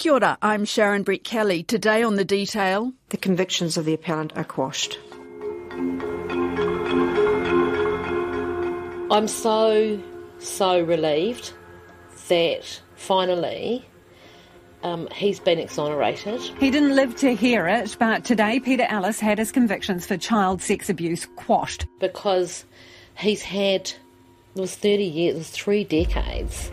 Kia ora, I'm Sharon Brett-Kelly. Today on The Detail, the convictions of the appellant are quashed. I'm so relieved that finally he's been exonerated. He didn't live to hear it, but today Peter Ellis had his convictions for child sex abuse quashed. Because he's had, it was 30 years, it was 3 decades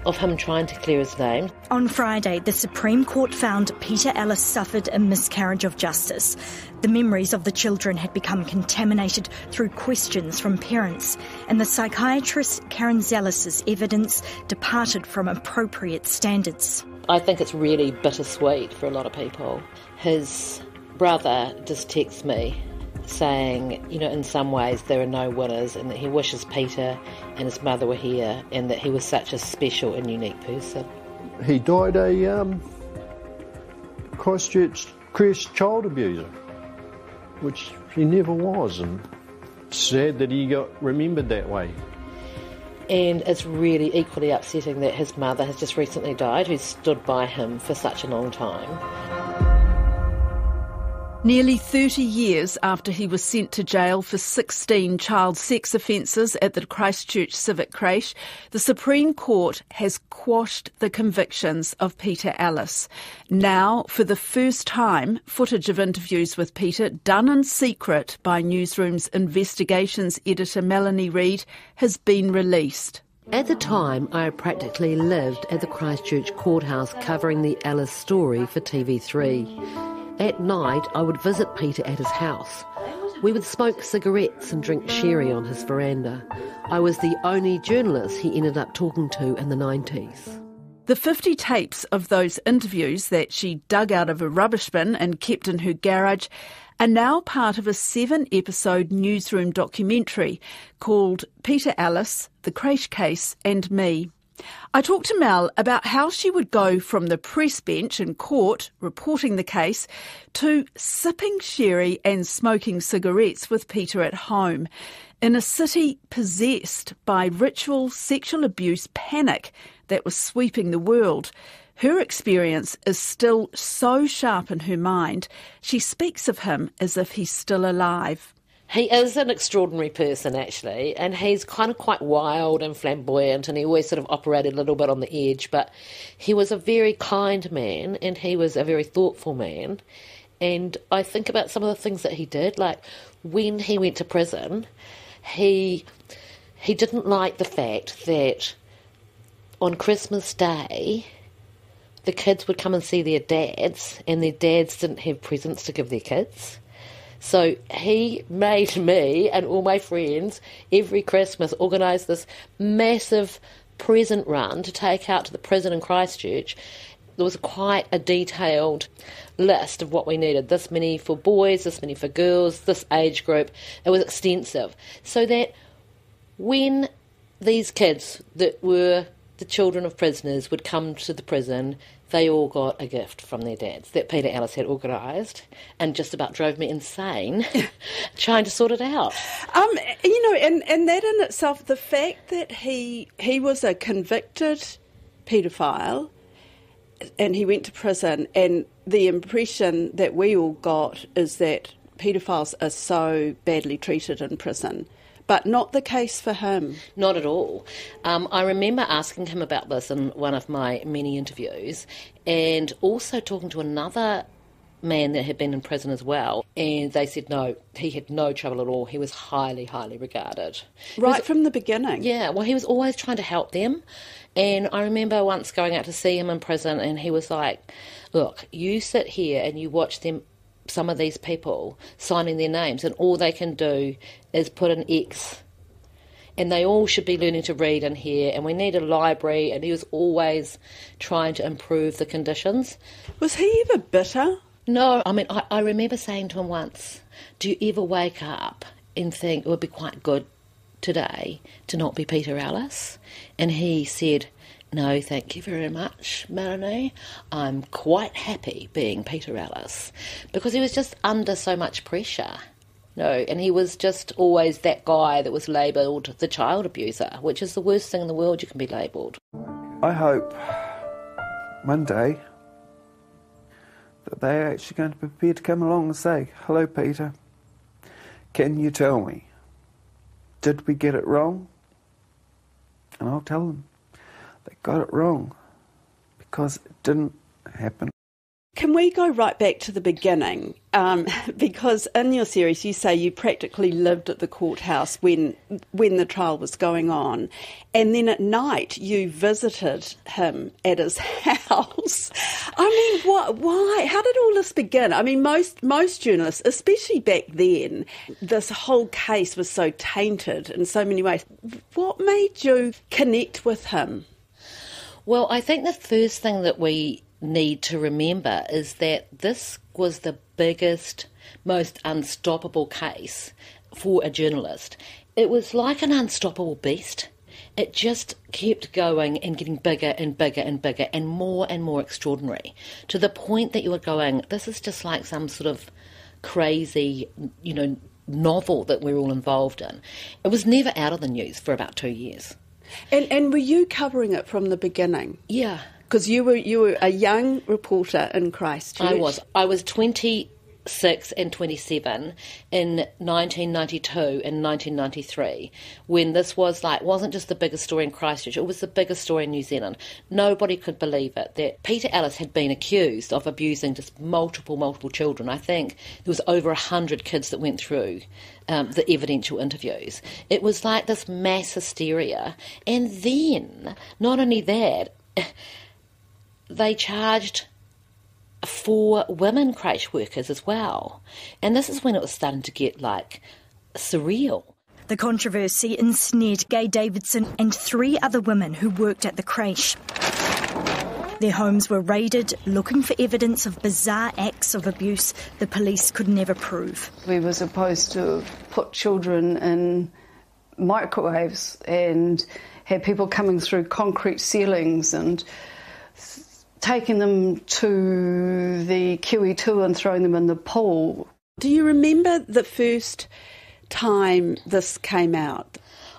of him trying to clear his name. On Friday, the Supreme Court found Peter Ellis suffered a miscarriage of justice. The memories of the children had become contaminated through questions from parents, and the psychiatrist Karen Zellis's evidence departed from appropriate standards. I think it's really bittersweet for a lot of people. His brother just texts me saying, you know, in some ways there are no winners, and that he wishes Peter and his mother were here, and that he was such a special and unique person. He died a Christchurch child abuser, which he never was, and sad that he got remembered that way. And it's really equally upsetting that his mother has just recently died, who stood by him for such a long time. Nearly 30 years after he was sent to jail for 16 child sex offences at the Christchurch Civic Creche, the Supreme Court has quashed the convictions of Peter Ellis. Now, for the first time, footage of interviews with Peter, done in secret by Newsroom's investigations editor Melanie Reid, has been released. At the time, I practically lived at the Christchurch courthouse covering the Ellis story for TV3. At night, I would visit Peter at his house. We would smoke cigarettes and drink sherry on his veranda. I was the only journalist he ended up talking to in the 90s. The 50 tapes of those interviews that she dug out of a rubbish bin and kept in her garage are now part of a 7-episode Newsroom documentary called Peter Ellis, The Creche Case and Me. I talked to Mel about how she would go from the press bench in court reporting the case to sipping sherry and smoking cigarettes with Peter at home in a city possessed by ritual sexual abuse panic that was sweeping the world. Her experience is still so sharp in her mind, she speaks of him as if he's still alive. He is an extraordinary person, actually, and he's kind of quite wild and flamboyant, and he always sort of operated a little bit on the edge, but he was a very kind man, and he was a very thoughtful man. And I think about some of the things that he did, like when he went to prison, he didn't like the fact that on Christmas Day the kids would come and see their dads, and their dads didn't have presents to give their kids. So he made me and all my friends every Christmas organise this massive present run to take out to the prison in Christchurch. There was quite a detailed list of what we needed. This many for boys, this many for girls, this age group. It was extensive. So that when these kids that were the children of prisoners would come to the prison, they all got a gift from their dads that Peter Ellis had organised, and just about drove me insane trying to sort it out. And that in itself, the fact that he was a convicted paedophile and he went to prison, and the impression that we all got is that paedophiles are so badly treated in prison. But not the case for him. Not at all. I remember asking him about this in one of my many interviews, and also talking to another man that had been in prison as well, and they said no, he had no trouble at all. He was highly, highly regarded. Right from the beginning? Yeah, well, he was always trying to help them, and I remember once going out to see him in prison, and he was like, look, you sit here and you watch them, some of these people signing their names, and all they can do is put an X, and they all should be learning to read in here, and we need a library. And he was always trying to improve the conditions. Was he ever bitter? No, I mean, I remember saying to him once, do you ever wake up and think it would be quite good today to not be Peter Ellis? And he said, no, thank you very much, Melanie. I'm quite happy being Peter Ellis, because he was just under so much pressure. No, and he was just always that guy that was labelled the child abuser, which is the worst thing in the world you can be labelled. I hope one day that they're actually going to be prepared to come along and say, "Hello, Peter, can you tell me, did we get it wrong?" And I'll tell them they got it wrong because it didn't happen. Can we go right back to the beginning? Because in your series you say you practically lived at the courthouse when the trial was going on, and then at night you visited him at his house. I mean, why? How did all this begin? I mean, most journalists, especially back then, this whole case was so tainted in so many ways. What made you connect with him? Well, I think the first thing that we need to remember is that this was the biggest, most unstoppable case for a journalist. It was like an unstoppable beast. It just kept going and getting bigger and bigger and bigger and more extraordinary, to the point that you were going, this is just like some sort of crazy, novel that we're all involved in. It was never out of the news for about 2 years. And were you covering it from the beginning? Yeah. Because you were a young reporter in Christchurch. I was 26 and 27 in 1992 and 1993, when this wasn't just the biggest story in Christchurch, it was the biggest story in New Zealand. Nobody could believe it, that Peter Ellis had been accused of abusing just multiple children. I think there was over 100 kids that went through the evidential interviews. It was like this mass hysteria. And then, not only that, they charged 4 women creche workers as well. And this is when it was starting to get, surreal. The controversy ensnared Gay Davidson and 3 other women who worked at the creche. Their homes were raided, looking for evidence of bizarre acts of abuse the police could never prove. We were supposed to put children in microwaves and have people coming through concrete ceilings and taking them to the QE2 and throwing them in the pool. Do you remember the first time this came out?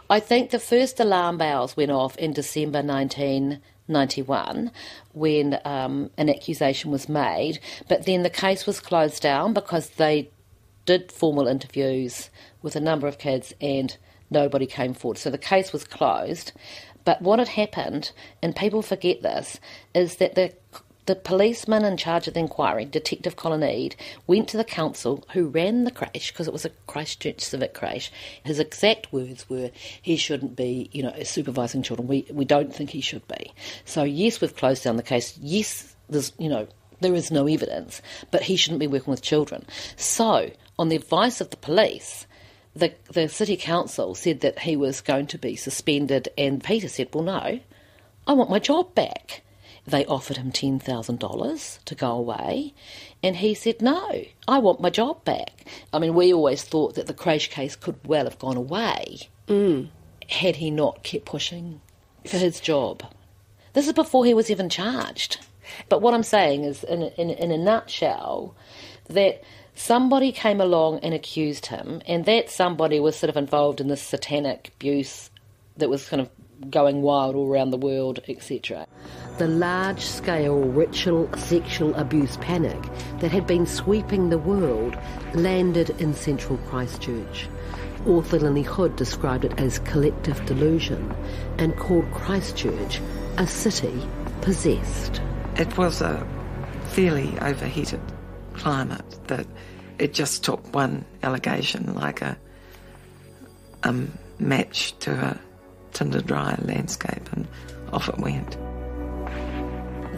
I think the first alarm bells went off in December 1991 when an accusation was made, but then the case was closed down because they did formal interviews with a number of kids and nobody came forward. So the case was closed. But what had happened, and people forget this, is that the policeman in charge of the inquiry, Detective Colin Reid, went to the council who ran the creche, because it was a Christchurch civic creche. His exact words were, he shouldn't be, supervising children. We don't think he should be. So yes, we've closed down the case. Yes, there is no evidence, but he shouldn't be working with children. So, on the advice of the police, the city council said that he was going to be suspended, and Peter said, well, no, I want my job back. They offered him $10,000 to go away, and he said, no, I want my job back. I mean, we always thought that the creche case could well have gone away had he not kept pushing for his job. This is before he was even charged. But what I'm saying is, in a nutshell, that somebody came along and accused him, and that somebody was sort of involved in this satanic abuse that was kind of going wild all around the world, etc. The large-scale ritual sexual abuse panic that had been sweeping the world landed in central Christchurch. Author Lenny Hood described it as collective delusion and called Christchurch a city possessed. It was a fairly overheated climate that it just took one allegation like a match to a tinder-dry landscape, and off it went.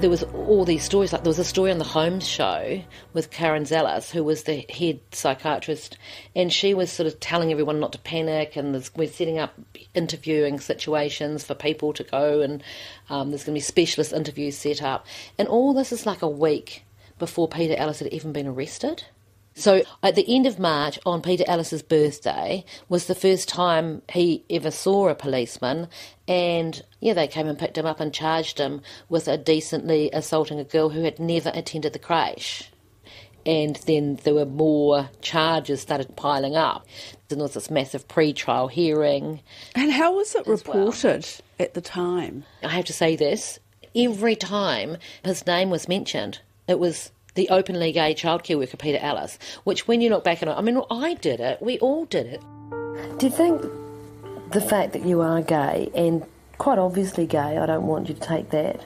There was all these stories, there was a story on the Holmes show with Karen Zellis, who was the head psychiatrist, and she was sort of telling everyone not to panic, and we're setting up interviewing situations for people to go, and there's going to be specialist interviews set up. And all this is like a week before Peter Ellis had even been arrested. So at the end of March, on Peter Ellis's birthday, was the first time he ever saw a policeman, and they came and picked him up and charged him with indecently assaulting a girl who had never attended the creche. And then there were more charges started piling up. Then there was this massive pre-trial hearing. And how was it reported at the time? I have to say this, every time his name was mentioned, it was the openly gay childcare worker, Peter Ellis, which when you look back on it, I mean, I did it, we all did it. Do you think the fact that you are gay, and quite obviously gay, I don't want you to take that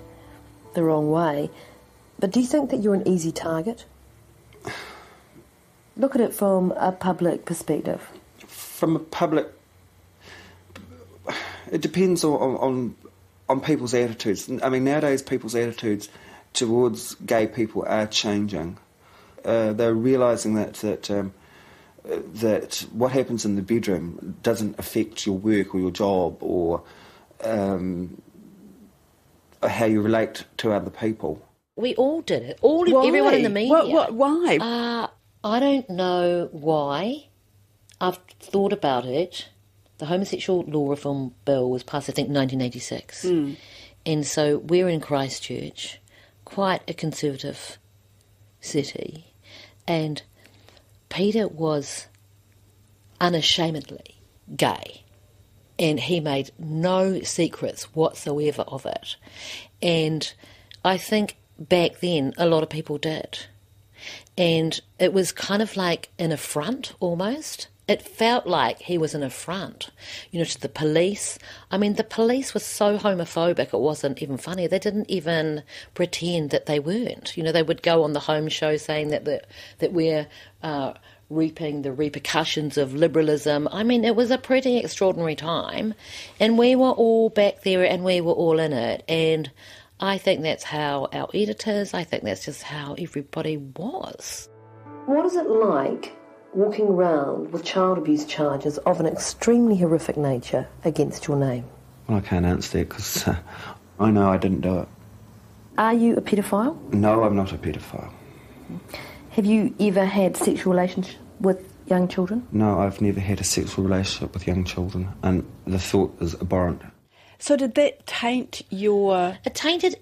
the wrong way, but do you think that you're an easy target? Look at it from a public perspective. From a public... It depends on people's attitudes. I mean, nowadays people's attitudes towards gay people are changing. They're realising that what happens in the bedroom doesn't affect your work or your job or how you relate to other people. We all did it. Everyone in the media. Why? I don't know why. I've thought about it. The homosexual law reform bill was passed, I think, in 1986. And so we're in Christchurch, quite a conservative city, and Peter was unashamedly gay, and he made no secrets whatsoever of it. And I think back then a lot of people did. And it was kind of like an affront almost. It felt like he was an affront, to the police. I mean, the police were so homophobic it wasn't even funny. They didn't even pretend that they weren't. They would go on the home show saying that we're reaping the repercussions of liberalism. I mean, it was a pretty extraordinary time, and we were all back there and we were all in it. And I think that's how our editors, I think that's just how everybody was. What is it like walking around with child abuse charges of an extremely horrific nature against your name? Well, I can't answer that because I know I didn't do it. Are you a paedophile? No, I'm not a paedophile. Have you ever had sexual relations with young children? No, I've never had a sexual relationship with young children, and the thought is abhorrent. So did that taint your... It tainted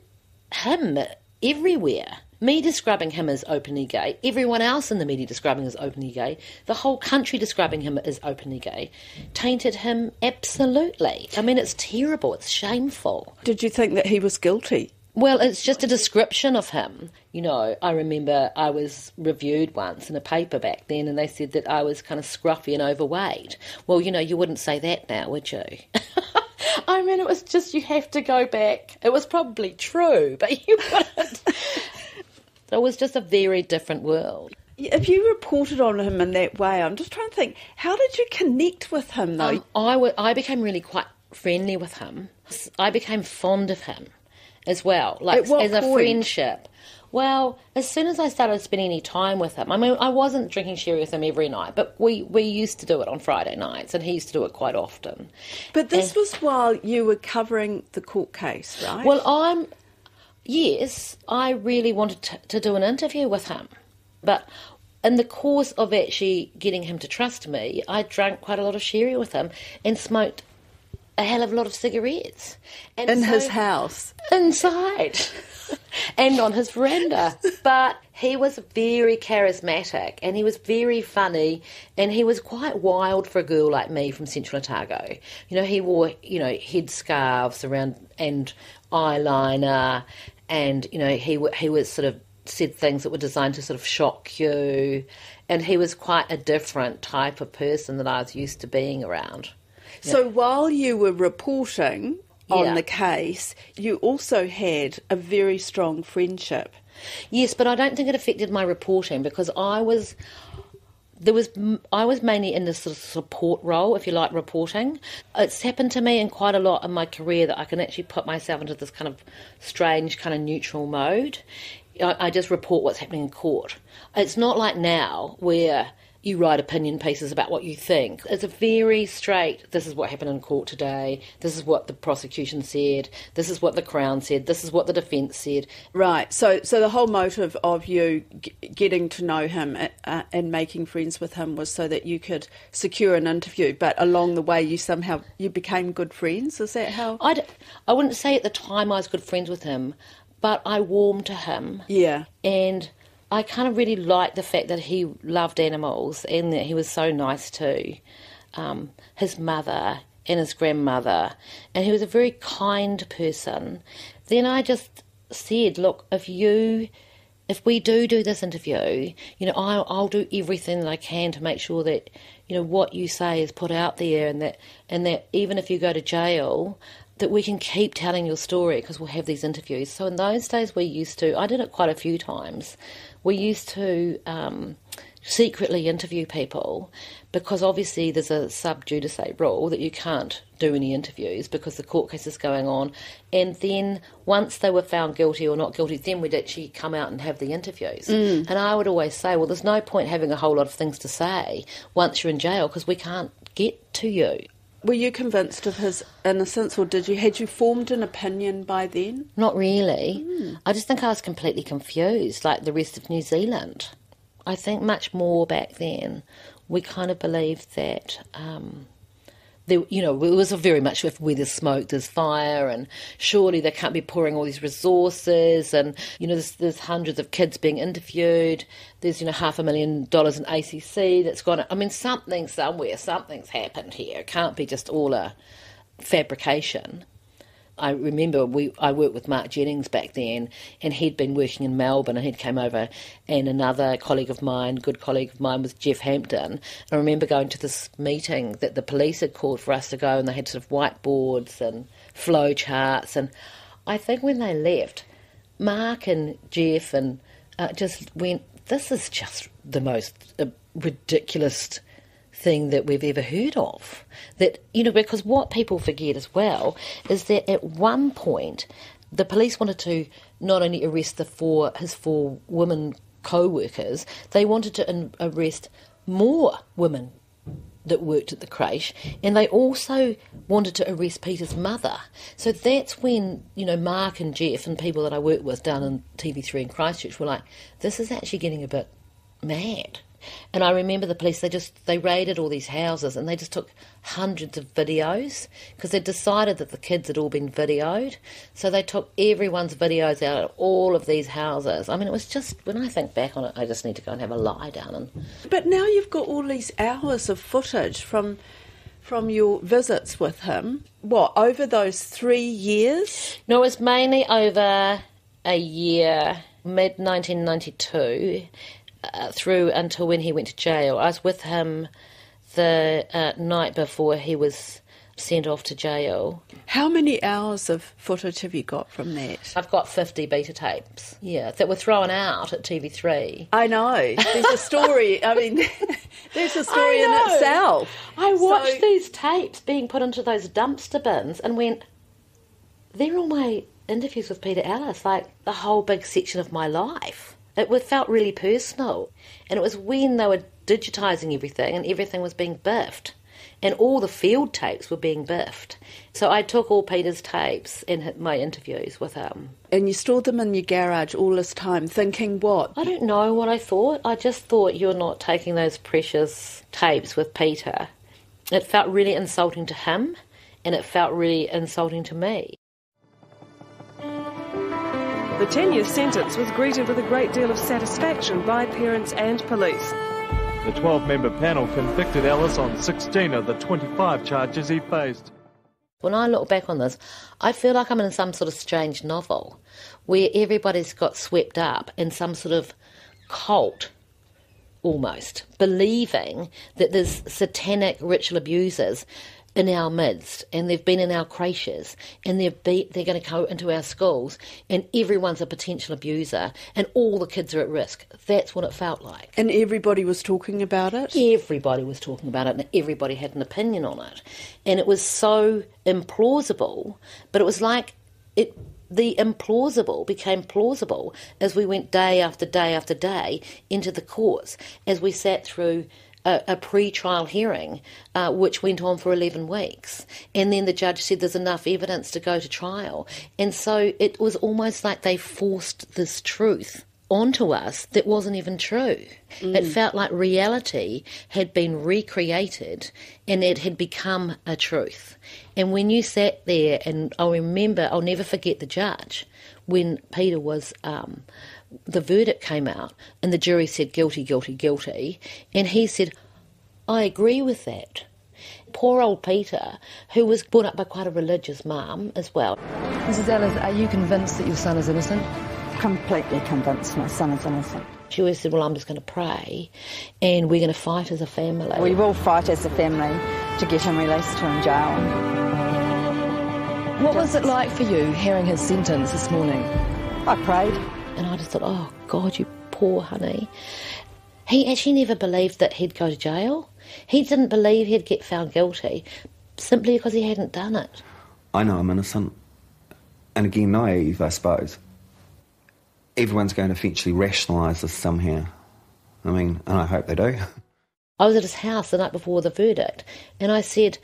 him everywhere. Me describing him as openly gay, everyone else in the media describing him as openly gay, the whole country describing him as openly gay, tainted him absolutely. I mean, it's terrible, it's shameful. Did you think that he was guilty? Well, it's just a description of him. I remember I was reviewed once in a paper back then and they said that I was kind of scruffy and overweight. Well, you wouldn't say that now, would you? I mean, it was just, you have to go back. It was probably true, but you wouldn't. It was just a very different world. If you reported on him in that way, I'm just trying to think, how did you connect with him, though? I became really quite friendly with him. I became fond of him as well, like At what as a point? friendship. Well, as soon as I started spending any time with him, I mean, I wasn't drinking sherry with him every night, but we used to do it on Friday nights, and he used to do it quite often. But this was while you were covering the court case, right? Well, yes, I really wanted to do an interview with him, but in the course of actually getting him to trust me, I drank quite a lot of sherry with him and smoked a hell of a lot of cigarettes. And in his house? Inside. And on his veranda. But he was very charismatic and he was very funny and he was quite wild for a girl like me from Central Otago. He wore, headscarves around and eyeliner and, he was sort of said things that were designed to sort of shock you, and he was quite a different type of person that I was used to being around. So while you were reporting on the case, you also had a very strong friendship. Yes, but I don't think it affected my reporting because I was mainly in this sort of support role, if you like, reporting. It's happened to me in quite a lot in my career that I can actually put myself into this kind of strange kind of neutral mode. I just report what's happening in court. It's not like now where you write opinion pieces about what you think. It's a very straight, this is what happened in court today, this is what the prosecution said, this is what the Crown said, this is what the defence said. Right, so the whole motive of you getting to know him and making friends with him was so that you could secure an interview, but along the way you became good friends? Is that how? I wouldn't say at the time I was good friends with him, but I warmed to him. Yeah. And I kind of really liked the fact that he loved animals and that he was so nice to his mother and his grandmother, and he was a very kind person. Then I just said, look, if you if we do this interview, I'll do everything that I can to make sure that, what you say is put out there, and that even if you go to jail, that we can keep telling your story because we'll have these interviews. So in those days I did it quite a few times, we used to secretly interview people, because obviously there's a sub judice rule that you can't do any interviews because the court case is going on, and then once they were found guilty or not guilty, then we'd actually come out and have the interviews. And I would always say, well, there's no point having a whole lot of things to say once you're in jail because we can't get to you. Were you convinced of his innocence, or had you formed an opinion by then? Not really. I just think I was completely confused, like the rest of New Zealand. I think much more back then, we kind of believed that, it was very much where there's smoke, there's fire, and surely they can't be pouring all these resources, and, there's hundreds of kids being interviewed, there's, $500,000 in ACC that's gone. I mean, something's happened here. It can't be just all a fabrication. I remember I worked with Mark Jennings back then, and he'd been working in Melbourne, and he'd came over, and another good colleague of mine was Jeff Hampton. I remember going to this meeting that the police had called for us to go, and they had sort of whiteboards and flow charts, and I think when they left, Mark and Jeff and just went, this is just the most ridiculous thing that we've ever heard of. That, because what people forget as well is that at one point the police wanted to not only arrest his four women co-workers, they wanted to arrest more women that worked at the creche, and they also wanted to arrest Peter's mother. So that's when, Mark and Jeff and people that I worked with down in TV3 in Christchurch were like, this is actually getting a bit mad. And I remember the police, they raided all these houses, and they just took hundreds of videos because they decided that the kids had all been videoed. So they took everyone's videos out of all of these houses. I mean, it was just, when I think back on it, I just need to go and have a lie down. But now you've got all these hours of footage from your visits with him. What, over those 3 years? No, it was mainly over a year, mid-1992. Through until when he went to jail. I was with him the night before he was sent off to jail. How many hours of footage have you got from that? I've got 50 beta tapes, that were thrown out at TV3. I know. There's a story, there's a story in itself. I watched these tapes being put into those dumpster bins and went, they're all my interviews with Peter Ellis, like the whole big section of my life. It felt really personal, and it was when they were digitising everything and everything was being biffed, and all the field tapes were being biffed. So I took all Peter's tapes and my interviews with him. And you stored them in your garage all this time, thinking what? I don't know what I thought. I just thought, you're not taking those precious tapes with Peter. It felt really insulting to him, and it felt really insulting to me. The 10-year sentence was greeted with a great deal of satisfaction by parents and police. The 12-member panel convicted Ellis on 16 of the 25 charges he faced. When I look back on this, I feel like I'm in some sort of strange novel where everybody's got swept up in some sort of cult, almost, believing that there's satanic ritual abusers in our midst, and they've been in our creches, and they're going to go into our schools, and everyone's a potential abuser, and all the kids are at risk. That's what it felt like. And everybody was talking about it? Everybody was talking about it, and everybody had an opinion on it. And it was so implausible, but it was like the implausible became plausible as we went day after day after day into the courts, as we sat through a pre-trial hearing, which went on for 11 weeks. And then the judge said there's enough evidence to go to trial. And so it was almost like they forced this truth onto us that wasn't even true. It felt like reality had been recreated and it had become a truth. And when you sat there, and I'll never forget the judge, when Peter was... the verdict came out and the jury said guilty, guilty, guilty, and he said, I agree with that. Poor old Peter, who was brought up by quite a religious mum as well. Mrs. Ellis, are you convinced that your son is innocent? completely convinced my son is innocent. She always said, well, I'm just going to pray and we're going to fight as a family. We will fight as a family to get him released from jail. What was it like for you hearing his sentence this morning? I prayed. And I just thought, oh, God, you poor honey. He actually never believed that he'd go to jail. He didn't believe he'd get found guilty simply because he hadn't done it. I know I'm innocent. And again, naive, I suppose. Everyone's going to eventually rationalise this somehow. I mean, and I hope they do. I was at his house the night before the verdict, and I said,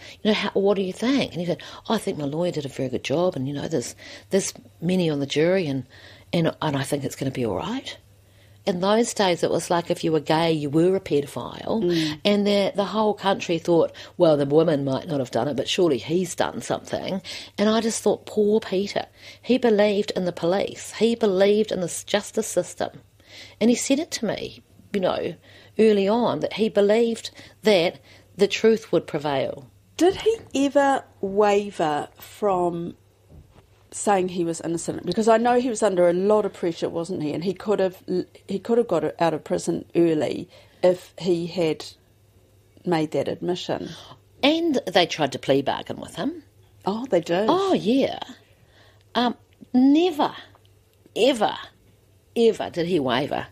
what do you think? And he said, I think my lawyer did a very good job, and, there's many on the jury, and I think it's going to be all right. In those days, it was like if you were gay, you were a paedophile, and the whole country thought, well, the woman might not have done it, but surely he's done something. And I just thought, poor Peter. He believed in the police. He believed in the justice system. And he said it to me, early on, that he believed that the truth would prevail. Did he ever waver from saying he was innocent? Because I know he was under a lot of pressure, wasn't he? And he could have got out of prison early if he had made that admission. And they tried to plea bargain with him. Oh, they did? Oh, yeah. Never, ever, ever did he waver.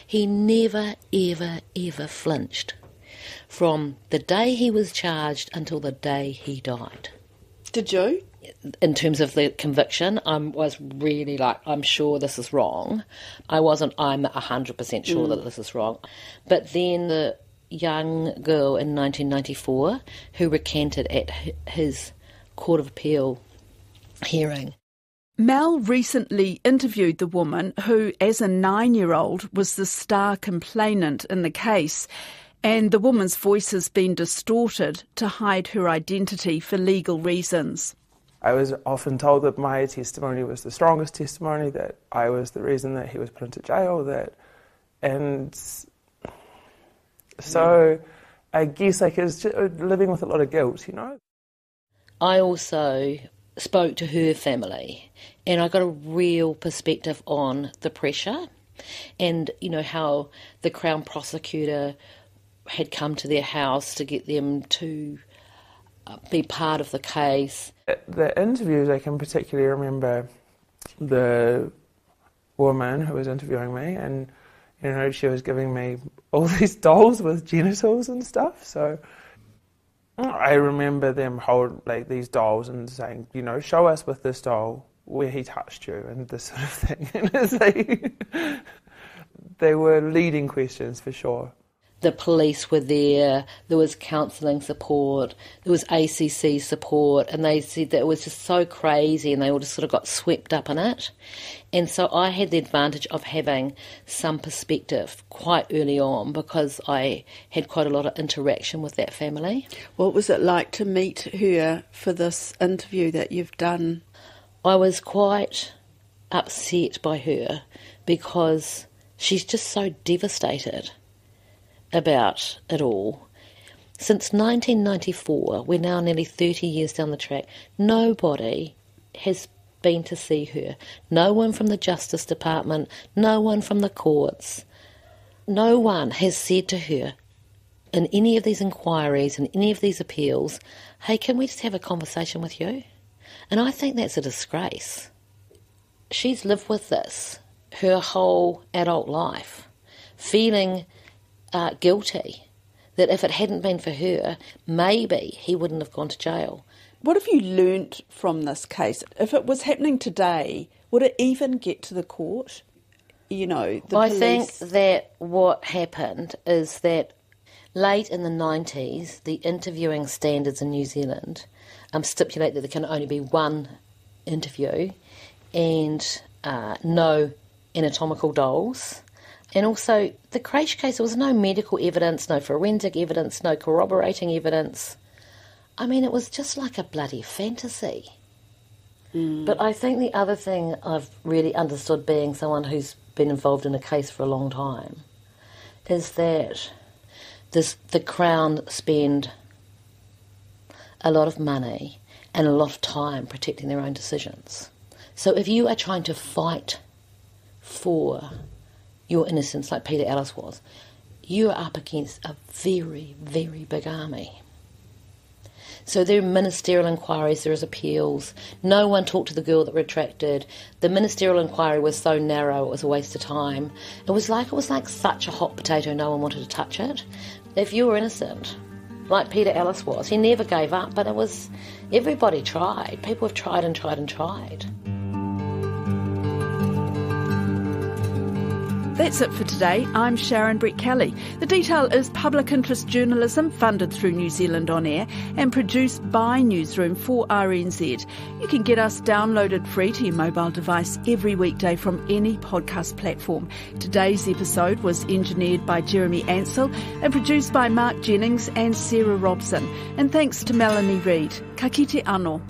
He never, ever, ever flinched from the day he was charged until the day he died. Did you? In terms of the conviction, I was really I'm sure this is wrong. I'm 100% sure that this is wrong. But then the young girl in 1994 who recanted at his Court of Appeal hearing. Mel recently interviewed the woman who, as a 9-year-old, was the star complainant in the case, and the woman's voice has been distorted to hide her identity for legal reasons. I was often told that my testimony was the strongest testimony, that I was the reason that he was put into jail, and so I guess I was living with a lot of guilt, I also spoke to her family, and I got a real perspective on the pressure and, how the Crown prosecutor had come to their house to get them to be part of the case. The interviews, I can particularly remember the woman who was interviewing me, and she was giving me all these dolls with genitals and stuff, so I remember them hold these dolls and saying, show us with this doll where he touched you and this sort of thing. And they were leading questions for sure. The police were there was counselling support, there was ACC support, and they said that it was just so crazy and they all just sort of got swept up in it. And so I had the advantage of having some perspective quite early on because I had quite a lot of interaction with that family. What was it like to meet her for this interview that you've done? I was quite upset by her because she's just so devastated about it all. Since 1994, we're now nearly 30 years down the track, nobody has been to see her. No one from the Justice Department, no one from the courts. No one has said to her in any of these inquiries and any of these appeals, hey, can we just have a conversation with you? And I think that's a disgrace. She's lived with this her whole adult life, feeling guilty, that if it hadn't been for her, maybe he wouldn't have gone to jail. What have you learnt from this case? If it was happening today, would it even get to the court? The police... I think that what happened is that late in the 90s, the interviewing standards in New Zealand stipulate that there can only be one interview and no anatomical dolls. And also, the creche case, there was no medical evidence, no forensic evidence, no corroborating evidence. I mean, it was just like a bloody fantasy. But I think the other thing I've really understood, being someone who's been involved in a case for a long time, is that the Crown spend a lot of money and a lot of time protecting their own decisions. So if you are trying to fight for your innocence like Peter Ellis was, you're up against a very, very big army. So there are ministerial inquiries, there is appeals. No one talked to the girl that retracted. The ministerial inquiry was so narrow, it was a waste of time. It was like such a hot potato, no one wanted to touch it. If you were innocent, like Peter Ellis was, he never gave up, but everybody tried. People have tried and tried and tried. That's it for today. I'm Sharon Brett-Kelly. The Detail is public interest journalism funded through New Zealand On Air and produced by Newsroom for RNZ. You can get us downloaded free to your mobile device every weekday from any podcast platform. Today's episode was engineered by Jeremy Ansell and produced by Mark Jennings and Sarah Robson. And thanks to Melanie Reid. Ka kite anō.